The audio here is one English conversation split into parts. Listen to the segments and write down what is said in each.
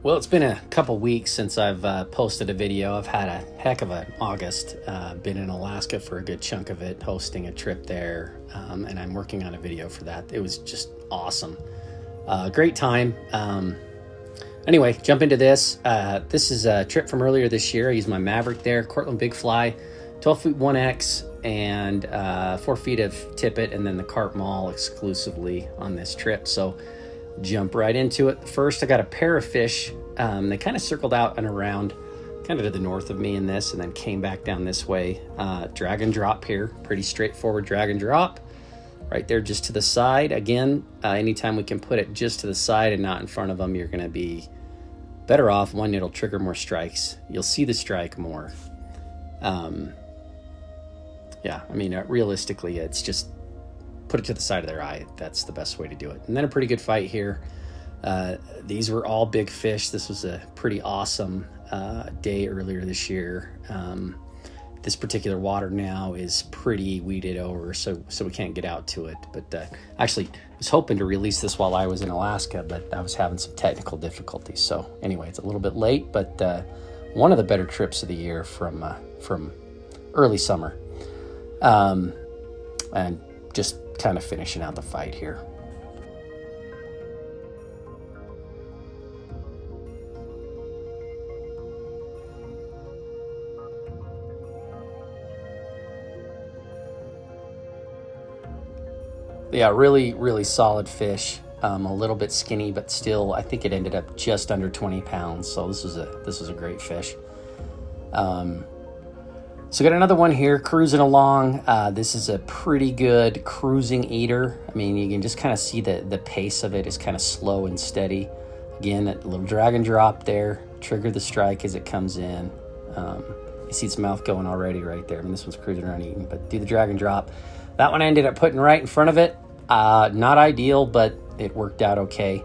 Well, it's been a couple weeks since I've posted a video. I've had a heck of an August. Been in Alaska for a good chunk of it, hosting a trip there, and I'm working on a video for that. It was just awesome. Great time. Anyway, jump into this. This is a trip from earlier this year. I used my Maverick there, Cortland Big Fly, 12 feet 1X, and 4 feet of Tippet, and then the Carp Mall exclusively on this trip. So jump right into it. First, I got a pair of fish. They kind of circled out and around kind of to the north of me in this, and then came back down this way. Drag and drop here, pretty straightforward drag and drop right there just to the side. Again, anytime we can put it just to the side and not in front of them, you're going to be better off. One, it'll trigger more strikes. You'll see the strike more. Yeah, I mean, realistically, it's just put it to the side of their eye. That's the best way to do it. And then a pretty good fight here. These were all big fish. This was a pretty awesome day earlier this year. This particular water now is pretty weeded over, so we can't get out to it. But actually, I was hoping to release this while I was in Alaska, but I was having some technical difficulties. So anyway, it's a little bit late, but one of the better trips of the year from early summer. And just kind of finishing out the fight here. Yeah, really solid fish. A little bit skinny, but still, I think it ended up just under 20 pounds. So this was a great fish. So got another one here cruising along. This is a pretty good cruising eater. I mean, you can just kind of see the pace of it is kind of slow and steady. Again, a little drag and drop there. Trigger the strike as it comes in. You see its mouth going already right there. I mean, this one's cruising around eating, but do the drag and drop. That one I ended up putting right in front of it. Not ideal, but it worked out okay.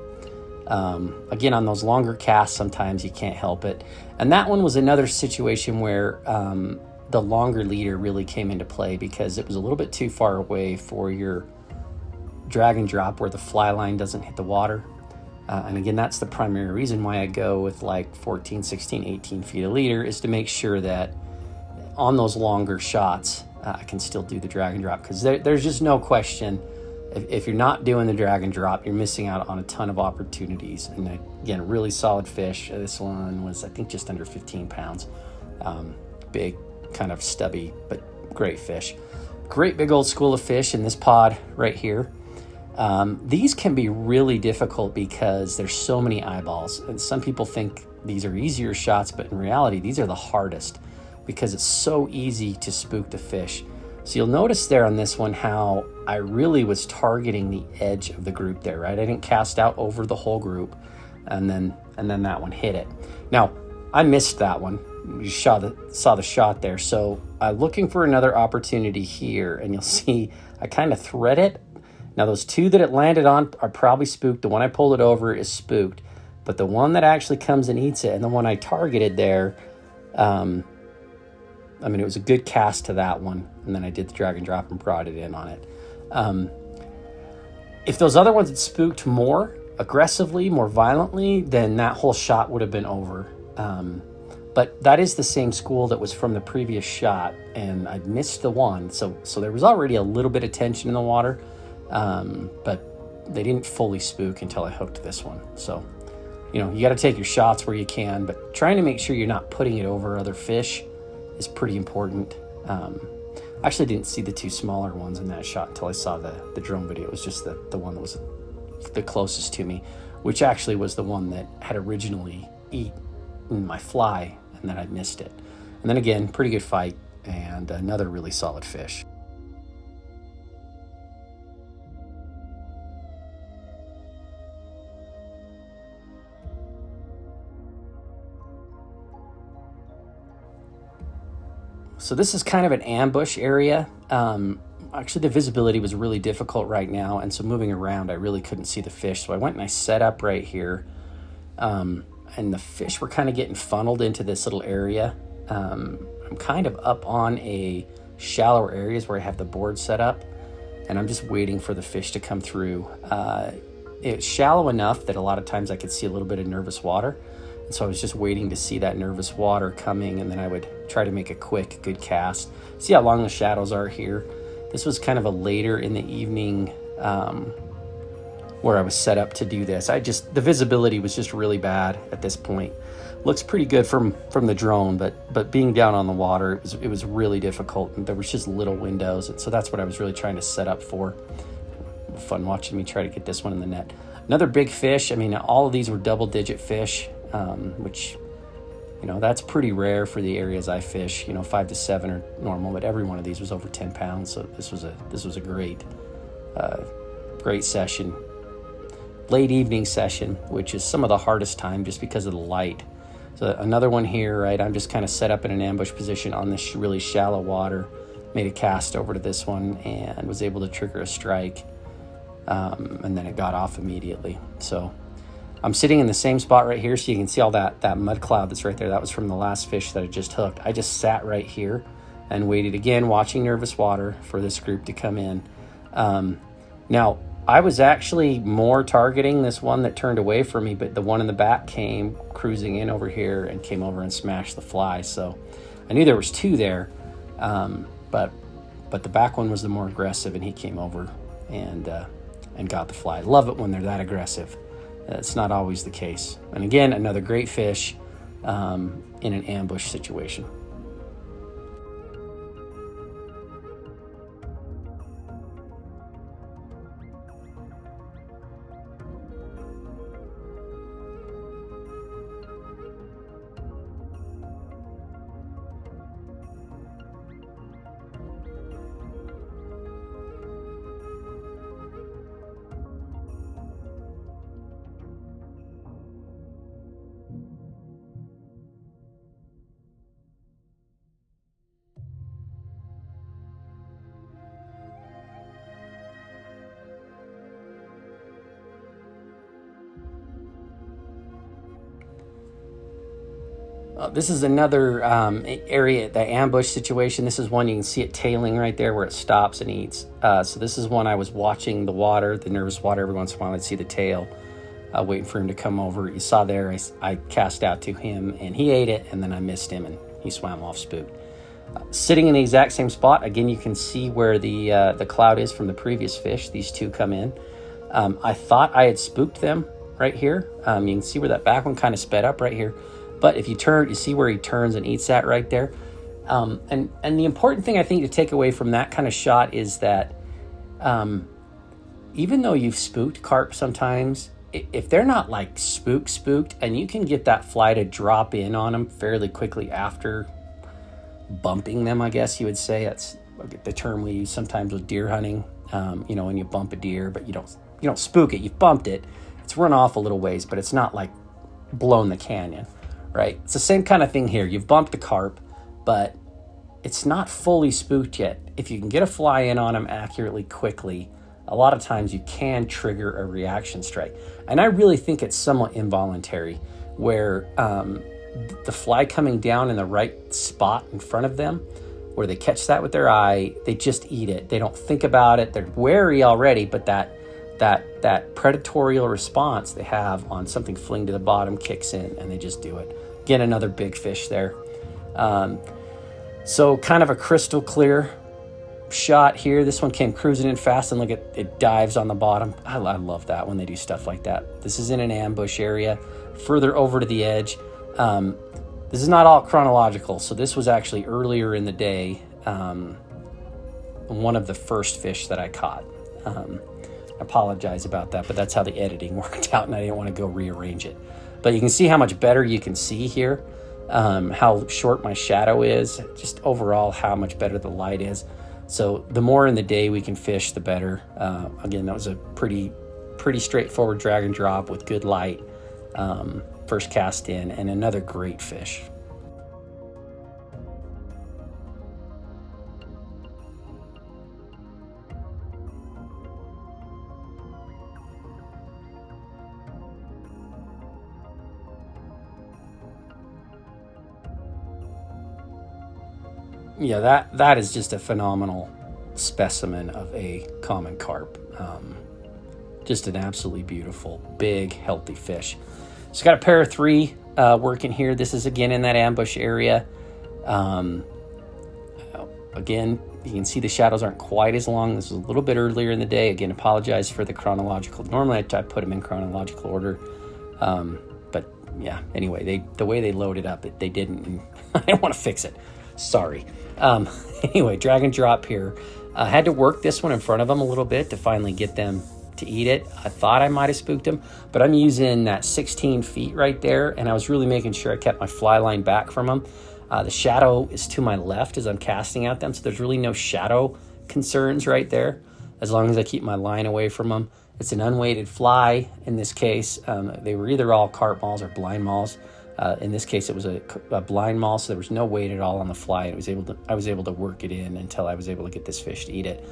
Again, on those longer casts, sometimes you can't help it. And that one was another situation where the longer leader really came into play because it was a little bit too far away for your drag and drop where the fly line doesn't hit the water. And again, that's the primary reason why I go with like 14, 16, 18 feet of leader, is to make sure that on those longer shots, I can still do the drag and drop, because there's just no question. If you're not doing the drag and drop, you're missing out on a ton of opportunities. And again, really solid fish. This one was, I think, just under 15 pounds. Big, kind of stubby, but great fish. Great big old school of fish in this pod right here. These can be really difficult because there's so many eyeballs. And some people think these are easier shots, but in reality, these are the hardest because it's so easy to spook the fish. So you'll notice there on this one how I really was targeting the edge of the group there, right? I didn't cast out over the whole group, and then that one hit it. Now, I missed that one. You saw the shot there. So looking for another opportunity here, and you'll see I kind of thread it. Now, those two that it landed on are probably spooked. The one I pulled it over is spooked, but the one that actually comes and eats it, and the one I targeted there, I mean, it was a good cast to that one, and then I did the drag and drop and brought it in on it. If those other ones had spooked more aggressively, more violently, then that whole shot would have been over. But that is the same school that was from the previous shot, and I missed the one, so there was already a little bit of tension in the water, but they didn't fully spook until I hooked this one. So, you know, you got to take your shots where you can, but trying to make sure you're not putting it over other fish is pretty important. I actually didn't see the two smaller ones in that shot until I saw the drone video. It was just the one that was the closest to me, which actually was the one that had originally eaten my fly, and then I missed it. And then again, pretty good fight, and another really solid fish. So this is kind of an ambush area. Actually, the visibility was really difficult right now, and so moving around, I really couldn't see the fish. So I went and I set up right here, and the fish were kind of getting funneled into this little area. I'm kind of up on a shallower areas where I have the board set up, and I'm just waiting for the fish to come through. It's shallow enough that a lot of times I could see a little bit of nervous water. So I was just waiting to see that nervous water coming, and then I would try to make a quick, good cast. See how long the shadows are here? This was kind of a later in the evening where I was set up to do this. The visibility was just really bad at this point. Looks pretty good from the drone, but being down on the water, it was really difficult, and there was just little windows, and so that's what I was really trying to set up for. Fun watching me try to get this one in the net. Another big fish. I mean, all of these were double-digit fish, which, that's pretty rare for the areas I fish. 5 to 7 are normal, but every one of these was over 10 pounds. So this was a great session. Late evening session, which is some of the hardest time just because of the light. So another one here, right? I'm just kind of set up in an ambush position on this really shallow water. Made a cast over to this one and was able to trigger a strike. And then it got off immediately. So I'm sitting in the same spot right here, so you can see all that mud cloud that's right there. That was from the last fish that I just hooked. I just sat right here and waited again, watching nervous water for this group to come in. Now, I was actually more targeting this one that turned away from me, but the one in the back came cruising in over here and came over and smashed the fly. So I knew there was two there, but the back one was the more aggressive, and he came over and got the fly. Love it when they're that aggressive. It's not always the case. And again, another great fish in an ambush situation. This is another area, the ambush situation. This is one you can see it tailing right there where it stops and eats. So this is one I was watching the water, the nervous water. Every once in a while I'd see the tail, waiting for him to come over. You saw there, I cast out to him and he ate it, and then I missed him and he swam off spooked. Sitting in the exact same spot, again, you can see where the cloud is from the previous fish. These two come in. I thought I had spooked them right here. You can see where that back one kind of sped up right here. But if you turn, you see where he turns and eats that right there. And the important thing I think to take away from that kind of shot is that even though you've spooked carp sometimes, if they're not like spooked, and you can get that fly to drop in on them fairly quickly after bumping them, I guess you would say. That's the term we use sometimes with deer hunting. When you bump a deer, but you don't spook it. You've bumped it. It's run off a little ways, but it's not like blown the canyon. Right? It's the same kind of thing here. You've bumped the carp, but it's not fully spooked yet. If you can get a fly in on them accurately, quickly, a lot of times you can trigger a reaction strike. And I really think it's somewhat involuntary, where the fly coming down in the right spot in front of them, where they catch that with their eye, they just eat it. They don't think about it. They're wary already, but that predatorial response they have on something fleeing to the bottom kicks in, and they just do it. Again, another big fish there. So kind of a crystal clear shot here. This one came cruising in fast, and look at it, dives on the bottom. I love that when they do stuff like that. This is in an ambush area, further over to the edge. This is not all chronological, so this was actually earlier in the day, one of the first fish that I caught. Apologize about that, but that's how the editing worked out, and I didn't want to go rearrange it. But you can see how much better you can see here, how short my shadow is, just overall how much better the light is. So the more in the day we can fish, the better. Again, that was a pretty straightforward drag and drop with good light, first cast in, and another great fish. Yeah, that is just a phenomenal specimen of a common carp. Just an absolutely beautiful, big, healthy fish. So got a pair of 3 working here. This is again in that ambush area. Again, you can see the shadows aren't quite as long. This was a little bit earlier in the day. Again, apologize for the chronological. Normally I put them in chronological order. But yeah, anyway, the way they loaded up, they didn't. And I don't want to fix it. Sorry. Anyway, drag and drop here. I had to work this one in front of them a little bit to finally get them to eat it. I thought I might have spooked them, but I'm using that 16 feet right there, and I was really making sure I kept my fly line back from them. The shadow is to my left as I'm casting at them, so there's really no shadow concerns right there, as long as I keep my line away from them. It's an unweighted fly in this case. They were either all carp mauls or blind mauls. In this case, it was a blind maul, so there was no weight at all on the fly. I was able to work it in until I was able to get this fish to eat it.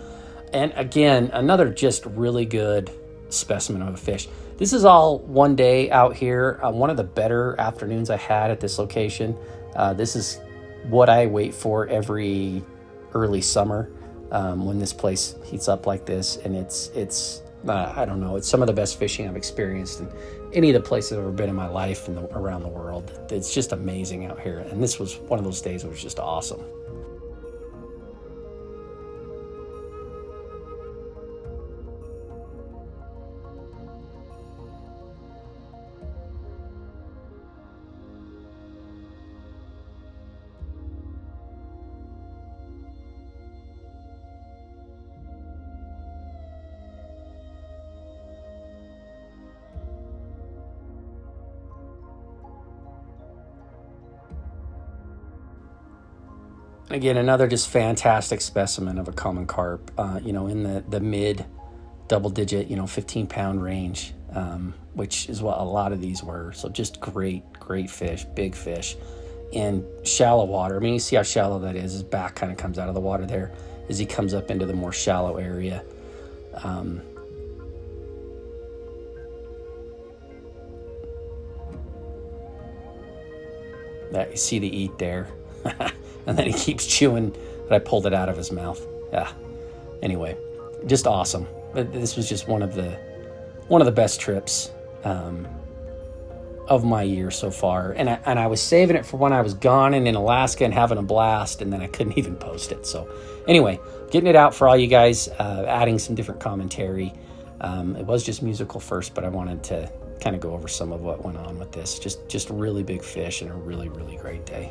And again, another just really good specimen of a fish. This is all one day out here. One of the better afternoons I had at this location. This is what I wait for every early summer when this place heats up like this. And it's I don't know, it's some of the best fishing I've experienced in any of the places I've ever been in my life and around the world. It's just amazing out here. And this was one of those days that was just awesome. Again, another just fantastic specimen of a common carp, in the mid double digit, 15-pound range, which is what a lot of these were. So just great fish, big fish in shallow water. I mean, you see how shallow that is. His back kind of comes out of the water there as he comes up into the more shallow area. That you see the eat there. And then he keeps chewing, but I pulled it out of his mouth. Yeah. Anyway, just awesome. This was just one of the best trips of my year so far. And I was saving it for when I was gone and in Alaska and having a blast, and then I couldn't even post it. So anyway, getting it out for all you guys, adding some different commentary. It was just musical first, but I wanted to kind of go over some of what went on with this. Just really big fish and a really, really great day.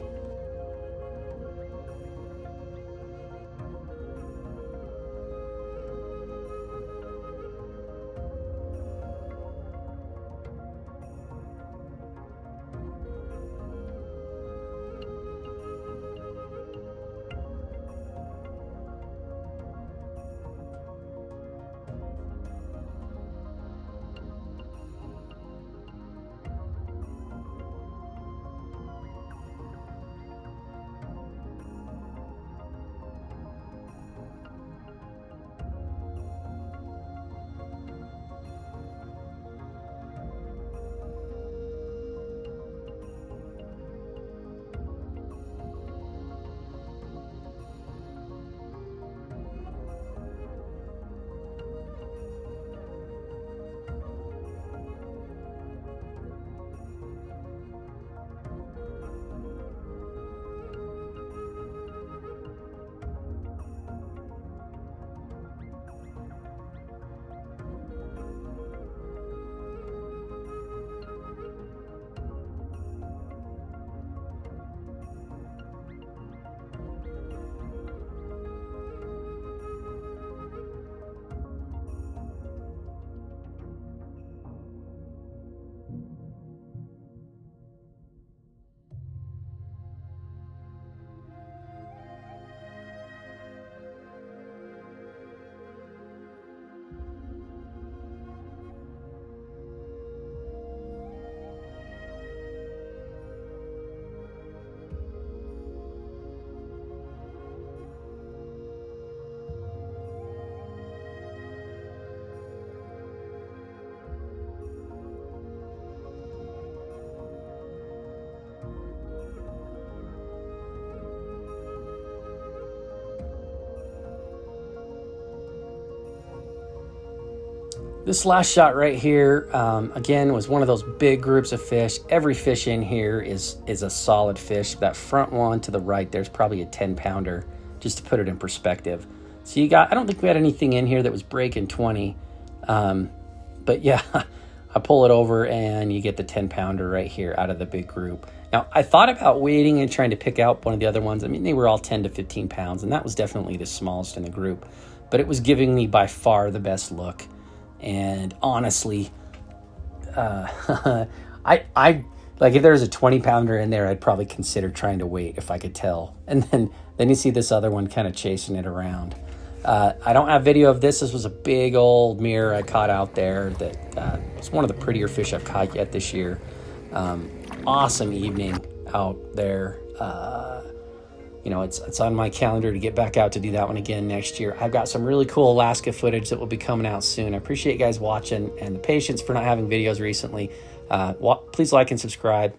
This last shot right here, again, was one of those big groups of fish. Every fish in here is a solid fish. That front one to the right, there's probably a 10-pounder, just to put it in perspective. So I don't think we had anything in here that was breaking 20. But yeah, I pull it over and you get the 10-pounder right here out of the big group. Now, I thought about waiting and trying to pick out one of the other ones. I mean, they were all 10 to 15 pounds, and that was definitely the smallest in the group. But it was giving me by far the best look. And honestly, I like if there was a 20-pounder in there, I'd probably consider trying to wait if I could tell. And then you see this other one kind of chasing it around. I don't have video of this. This was a big old mirror I caught out there that was one of the prettier fish I've caught yet this year. Awesome evening out there. You know, it's on my calendar to get back out to do that one again next year. I've got some really cool Alaska footage that will be coming out soon. I appreciate you guys watching and the patience for not having videos recently. Please like and subscribe.